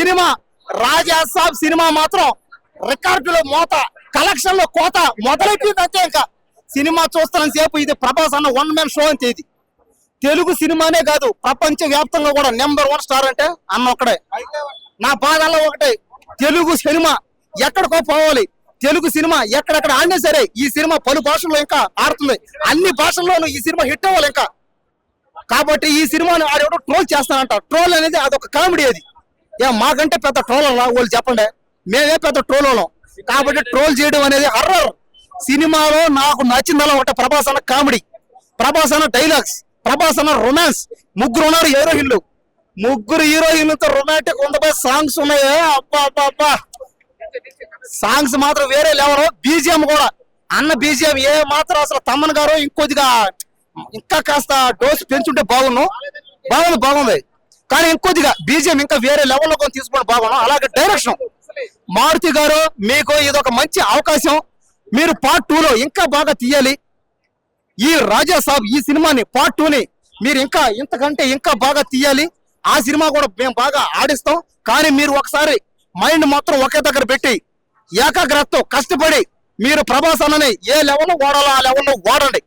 Cinema Raja Saab cinema మాత్రం రికార్డులో మోత, కలెక్షన్ లో కోత మొదలైపోయిందంటే ఇంకా సినిమా చూస్తున్న సేపు ఇది ప్రభాస్ అన్న వన్ మ్యాన్ షో అంతే. ఇది తెలుగు సినిమానే కాదు ప్రపంచ వ్యాప్తంగా కూడా నెంబర్ 1 స్టార్ అంటే అన్న ఒక్కడే. నా బాధల్లో ఒకటే, తెలుగు సినిమా ఎక్కడికో పోవాలి, తెలుగు సినిమా ఎక్కడెక్కడ ఆడినా సరే ఈ సినిమా పలు భాషల్లో ఇంకా ఆడుతుంది, అన్ని భాషల్లోనూ ఈ సినిమా హిట్ అవ్వాలి ఇంకా. కాబట్టి ఈ సినిమాను ఆడెవడో ట్రోల్ చేస్తానంట. ట్రోల్ అనేది అదొక కామెడీ. అది మాకంటే పెద్ద ట్రోల్ వాళ్ళు చెప్పండి, మేమే పెద్ద ట్రోల్ వాళ్ళం. కాబట్టి ట్రోల్ చేయడం అనేది హర్రర్. సినిమాలో నాకు నచ్చిందలా ఒకటే ప్రభాస్ అన్న కామెడీ, ప్రభాస్ అన్న డైలాగ్స్, ప్రభాస్ అన్న రొమాన్స్. ముగ్గురు ఉన్నారు హీరోయిన్లు, ముగ్గురు హీరోయిన్లతో రొమాంటిక్ ఉందపై సాంగ్స్ ఉన్నాయి. అబ్బా అబ్బా అబ్బా, సాంగ్స్ మాత్రం వేరే లెవెల్. బీజిఎం కూడా అన్న బీజిఎం ఏ మాత్రం అసలు తమ్మన్ గారు ఇంకొద్దిగా ఇంకా కాస్త డోస్ పెంచుంటే బాగుంది కానీ ఇంకొద్దిగా బీజిఎం ఇంకా వేరే లెవెల్లో కొన్ని తీసుకోవడం బాగున్నాం. అలాగే డైరెక్షన్ మారుతి గారు, మీకు ఇదొక మంచి అవకాశం. మీరు పార్ట్ 2లో ఇంకా బాగా తీయాలి. ఈ రాజాసాబ్ ఈ సినిమాని పార్ట్ 2ని మీరు ఇంకా ఇంతకంటే ఇంకా బాగా తీయాలి. ఆ సినిమా కూడా మేము బాగా ఆడిస్తాం. కానీ మీరు ఒకసారి మైండ్ మొత్తం ఒకే దగ్గర పెట్టి ఏకాగ్రతతో కష్టపడి మీరు ప్రభాస్ అన్నని ఏ లెవెల్లో వాడాలో ఆ లెవెల్లో వాడండి.